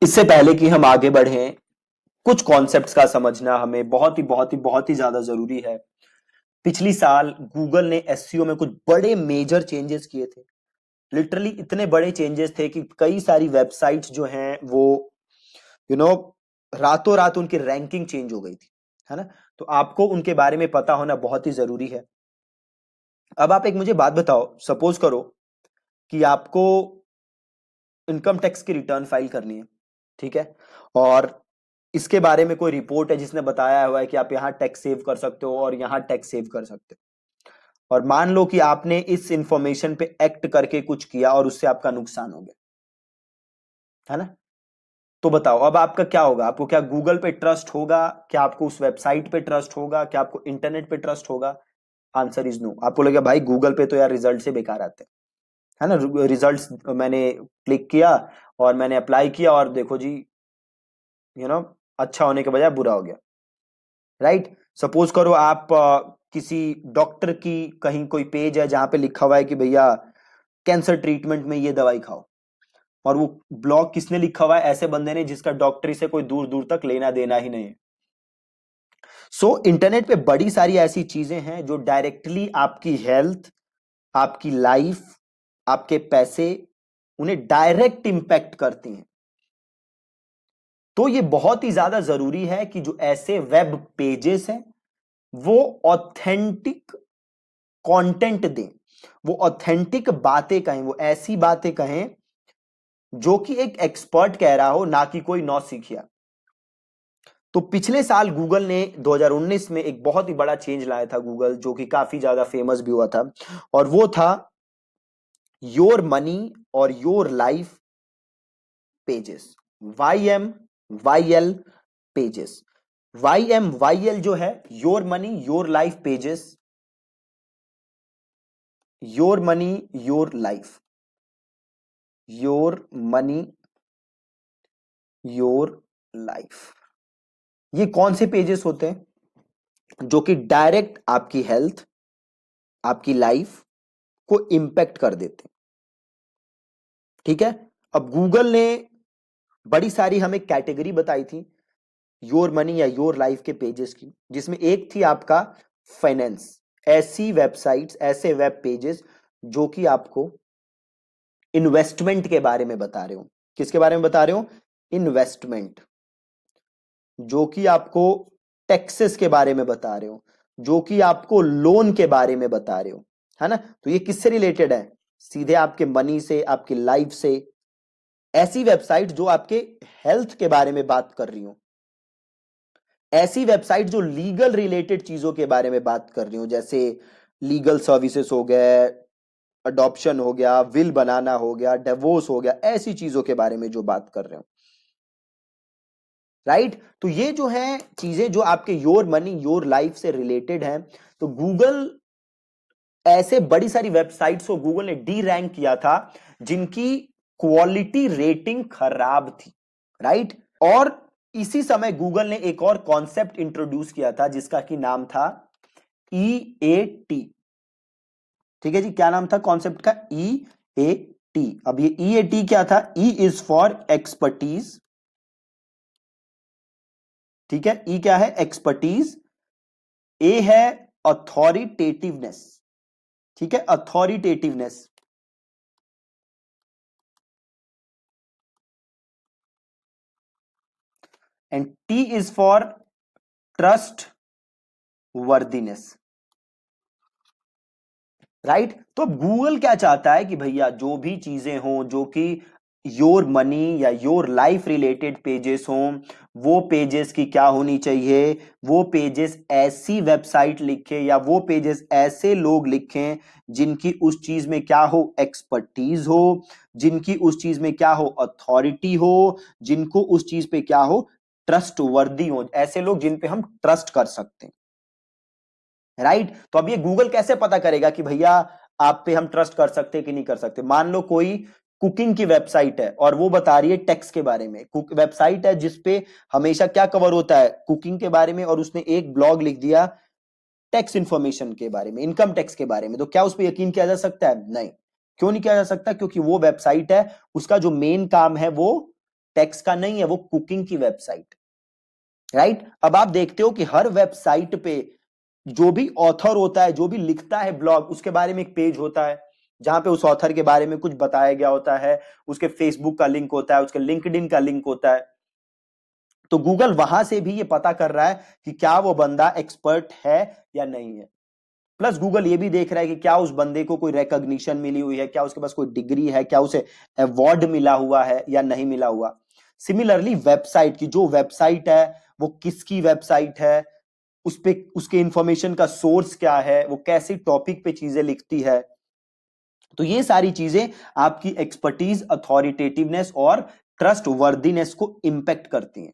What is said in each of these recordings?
इससे पहले कि हम आगे बढ़ें, कुछ कॉन्सेप्ट्स का समझना हमें बहुत ही ज्यादा जरूरी है। पिछली साल गूगल ने एसईओ में कुछ बड़े मेजर चेंजेस किए थे। लिटरली इतने बड़े चेंजेस थे कि कई सारी वेबसाइट्स जो हैं वो यू नो रातों रात उनकी रैंकिंग चेंज हो गई थी, है ना। तो आपको उनके बारे में पता होना बहुत ही जरूरी है। अब आप एक मुझे बात बताओ, सपोज करो कि आपको इनकम टैक्स की रिटर्न फाइल करनी है, ठीक है, और इसके बारे में कोई रिपोर्ट है जिसने बताया हुआ है कि आप यहां टैक्स सेव कर सकते हो और यहां टैक्स सेव कर सकते हो, और मान लो कि आपने इस इंफॉर्मेशन पे एक्ट करके कुछ किया और उससे आपका नुकसान हो गया, है ना। तो बताओ अब आपका क्या होगा? आपको क्या गूगल पे ट्रस्ट होगा? क्या आपको उस वेबसाइट पे ट्रस्ट होगा? क्या आपको इंटरनेट पे ट्रस्ट होगा? Answer is no. आपको लगेगा भाई गूगल पे तो यार रिजल्ट से बेकार आते हैं, है ना। रिजल्ट्स मैंने क्लिक किया और मैंने अप्लाई किया और देखो जी, अच्छा होने के बजाय बुरा हो गया, राइट। सपोज करो आप किसी डॉक्टर की कहीं कोई पेज है जहां पे लिखा हुआ है कि भैया कैंसर ट्रीटमेंट में ये दवाई खाओ, और वो ब्लॉग किसने लिखा हुआ है? ऐसे बंदे ने जिसका डॉक्टरी से कोई दूर दूर तक लेना देना ही नहीं है। इंटरनेट पे बड़ी सारी ऐसी चीजें हैं जो डायरेक्टली आपकी हेल्थ, आपकी लाइफ, आपके पैसे, उन्हें डायरेक्ट इंपैक्ट करती हैं। तो ये बहुत ही ज्यादा जरूरी है कि जो ऐसे वेब पेजेस हैं वो ऑथेंटिक कंटेंट दें, वो ऑथेंटिक बातें कहें, वो ऐसी बातें कहें जो कि एक एक्सपर्ट कह रहा हो, ना कि कोई नौसिखिया। तो पिछले साल गूगल ने 2019 में एक बहुत ही बड़ा चेंज लाया था गूगल, जो कि काफी ज्यादा फेमस भी हुआ था, और वो था योर मनी और your life pages, YMYL pages. YMYL जो है your money your life pages, your money your life, your money your life, ये कौन से पेजेस होते हैं जो कि डायरेक्ट आपकी हेल्थ, आपकी लाइफ को इंपैक्ट कर देते हैं, ठीक है। अब गूगल ने बड़ी सारी हमें कैटेगरी बताई थी योर मनी या योर लाइफ के पेजेस की, जिसमें एक थी आपका फाइनेंस। ऐसी वेबसाइट्स, ऐसे वेब पेजेस जो कि आपको इन्वेस्टमेंट के बारे में बता रहे हो। किसके बारे में बता रहे हो? इन्वेस्टमेंट। जो कि आपको टैक्सेस के बारे में बता रहे हो, जो कि आपको लोन के बारे में बता रहे हो, है ना। तो ये किससे रिलेटेड है? सीधे आपके मनी से, आपकी लाइफ से। ऐसी वेबसाइट जो आपके हेल्थ के बारे में बात कर रही हो, ऐसी वेबसाइट जो लीगल रिलेटेड चीजों के बारे में बात कर रही हो, जैसे लीगल सर्विसेज हो गए, अडॉप्शन हो गया, विल बनाना हो गया, डिवोर्स हो गया, ऐसी चीजों के बारे में जो बात कर रहे हो, राइट। तो ये जो है चीजें जो आपके योर मनी योर लाइफ से रिलेटेड हैं, तो गूगल ऐसे बड़ी सारी वेबसाइट्स को गूगल ने डी रैंक किया था जिनकी क्वालिटी रेटिंग खराब थी, राइट। और इसी समय गूगल ने एक और कॉन्सेप्ट इंट्रोड्यूस किया था जिसका कि नाम था EAT। ठीक है जी, क्या नाम था कॉन्सेप्ट का? EAT। अब ये EAT क्या था? E इज फॉर एक्सपर्टीज, ठीक है। E क्या है? एक्सपर्टीज। A है अथॉरिटेटिवनेस, ठीक है, authoritativeness. And T is for trustworthiness right, राइट। तो अब गूगल क्या चाहता है कि भैया जो भी चीजें हों जो कि योर मनी या योर लाइफ रिलेटेड पेजेस हों, वो पेजेस की क्या होनी चाहिए? वो पेजेस ऐसी वेबसाइट लिखे या वो पेजेस ऐसे लोग लिखें जिनकी उस चीज में क्या हो? एक्सपर्टीज हो, जिनकी उस चीज में क्या हो? अथॉरिटी हो, जिनको उस चीज पे क्या हो? ट्रस्ट वर्दी हो, ऐसे लोग जिन पे हम ट्रस्ट कर सकते हैं, राइट। तो अब ये गूगल कैसे पता करेगा कि भैया आप पे हम ट्रस्ट कर सकते कि नहीं कर सकते? मान लो कोई कुकिंग की वेबसाइट है और वो बता रही है टैक्स के बारे में, कुक वेबसाइट है जिसपे हमेशा क्या कवर होता है? कुकिंग के बारे में, और उसने एक ब्लॉग लिख दिया टैक्स इंफॉर्मेशन के बारे में, इनकम टैक्स के बारे में, तो क्या उस पर यकीन किया जा सकता है? नहीं। क्यों नहीं किया जा सकता? क्योंकि वो वेबसाइट है, उसका जो मेन काम है वो टेक्स्ट का नहीं है, वो कुकिंग की वेबसाइट, राइट। अब आप देखते हो कि हर वेबसाइट पे जो भी ऑथर होता है, जो भी लिखता है ब्लॉग, उसके बारे में एक पेज होता है जहां पे उस ऑथर के बारे में कुछ बताया गया होता है, उसके फेसबुक का लिंक होता है, उसके लिंक्डइन का लिंक होता है। तो गूगल वहां से भी ये पता कर रहा है कि क्या वो बंदा एक्सपर्ट है या नहीं है। प्लस गूगल ये भी देख रहा है कि क्या उस बंदे को कोई रिकॉग्निशन मिली हुई है, क्या उसके पास कोई डिग्री है, क्या उसे अवार्ड मिला हुआ है या नहीं मिला हुआ। सिमिलरली वेबसाइट की, जो वेबसाइट है वो किसकी वेबसाइट है, उस पे उसके इंफॉर्मेशन का सोर्स क्या है, वो कैसे टॉपिक पे चीजें लिखती है। तो ये सारी चीजें आपकी एक्सपर्टीज, अथॉरिटेटिवनेस और ट्रस्ट वर्दीनेस को इंपैक्ट करती हैं,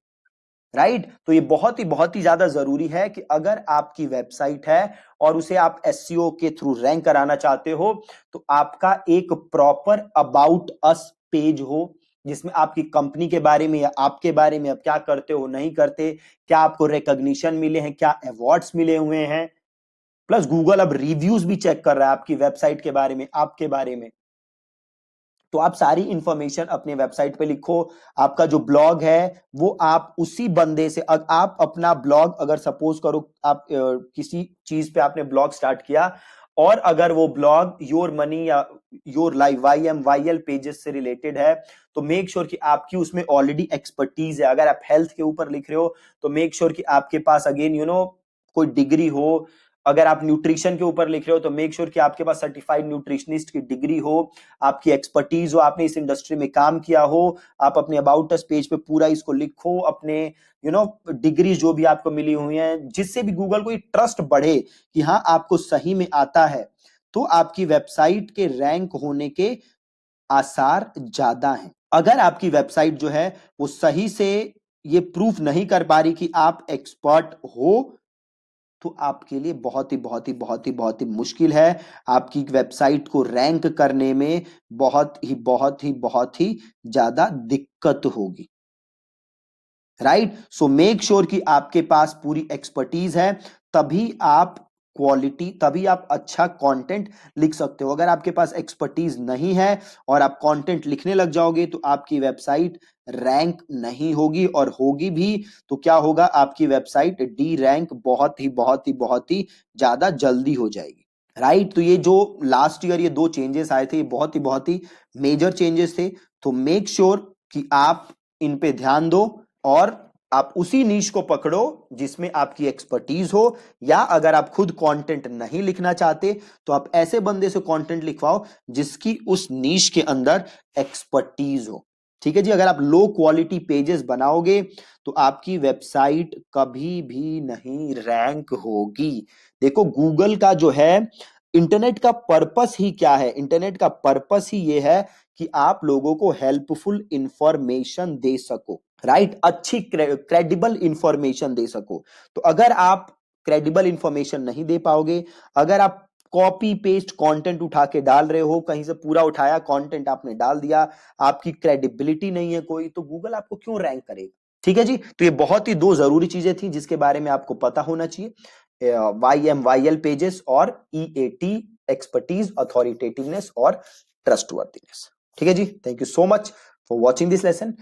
राइट। तो ये बहुत ही ज्यादा जरूरी है कि अगर आपकी वेबसाइट है और उसे आप एसईओ के थ्रू रैंक कराना चाहते हो, तो आपका एक प्रॉपर अबाउट अस पेज हो, जिसमें आपकी कंपनी के बारे में या आपके बारे में, आप क्या करते हो नहीं करते, क्या आपको रिकॉग्निशन मिले हैं, क्या अवार्ड्स मिले हुए हैं। प्लस गूगल अब रिव्यूज भी चेक कर रहा है आपकी वेबसाइट के बारे में, आपके बारे में। तो आप सारी इंफॉर्मेशन अपने वेबसाइट पे लिखो। आपका जो ब्लॉग है वो आप उसी बंदे से, आप अपना ब्लॉग अगर सपोज करो आप किसी चीज पे आपने ब्लॉग स्टार्ट किया, और अगर वो ब्लॉग योर मनी या योर लाइफ YMYL पेजेस से रिलेटेड है, तो मेक श्योर कि आपकी उसमें ऑलरेडी एक्सपर्टीज है। अगर आप हेल्थ के ऊपर लिख रहे हो तो मेक श्योर कि आपके पास अगेन कोई डिग्री हो। अगर आप न्यूट्रिशन के ऊपर लिख रहे हो तो मेक श्योर कि आपके पास सर्टिफाइड न्यूट्रिशनिस्ट की डिग्री हो, आपकी एक्सपर्टीज हो, आपने इस इंडस्ट्री में काम किया हो। आप अपने अबाउट अस पेज पे पूरा इसको लिखो, अपने डिग्री जो भी आपको मिली हुई हैं, जिससे भी गूगल को ट्रस्ट बढ़े कि हाँ आपको सही में आता है। तो आपकी वेबसाइट के रैंक होने के आसार ज्यादा हैं। अगर आपकी वेबसाइट जो है वो सही से ये प्रूफ नहीं कर पा रही कि आप एक्सपर्ट हो, तो आपके लिए बहुत ही मुश्किल है। आपकी वेबसाइट को रैंक करने में बहुत ही ज्यादा दिक्कत होगी, राइट। सो मेक श्योर कि आपके पास पूरी एक्सपर्टीज है, तभी आप अच्छा कंटेंट लिख सकते हो। अगर आपके पास एक्सपर्टीज नहीं है और आप कंटेंट लिखने लग जाओगे तो आपकी वेबसाइट रैंक नहीं होगी, और होगी भी तो क्या होगा, आपकी वेबसाइट डी रैंक बहुत ही ज्यादा जल्दी हो जाएगी, राइट। तो ये जो लास्ट ईयर ये 2 चेंजेस आए थे, ये बहुत ही मेजर चेंजेस थे। तो मेक श्योर कि आप इन पे ध्यान दो और आप उसी नीश को पकड़ो जिसमें आपकी एक्सपर्टीज हो, या अगर आप खुद कंटेंट नहीं लिखना चाहते तो आप ऐसे बंदे से कंटेंट लिखवाओ जिसकी उस नीश के अंदर एक्सपर्टीज हो। ठीक है जी। अगर आप लो क्वालिटी पेजेस बनाओगे तो आपकी वेबसाइट कभी भी नहीं रैंक होगी। देखो गूगल का जो है, इंटरनेट का पर्पस ही क्या है, इंटरनेट का पर्पस ही ये है कि आप लोगों को हेल्पफुल इंफॉर्मेशन दे सको, राइट। अच्छी क्रेडिबल इंफॉर्मेशन दे सको। तो अगर आप क्रेडिबल इंफॉर्मेशन नहीं दे पाओगे, अगर आप कॉपी पेस्ट कंटेंट उठा के डाल रहे हो, कहीं से पूरा उठाया कंटेंट आपने डाल दिया, आपकी क्रेडिबिलिटी नहीं है कोई, तो गूगल आपको क्यों रैंक करेगा। ठीक है जी। तो ये बहुत ही 2 जरूरी चीजें थी जिसके बारे में आपको पता होना चाहिए, YMYL पेजेस और EAT, एक्सपर्टीज, अथॉरिटेटिवनेस और ट्रस्टवर्थीनेस। ठीक है जी। Thank you so much for watching this lesson.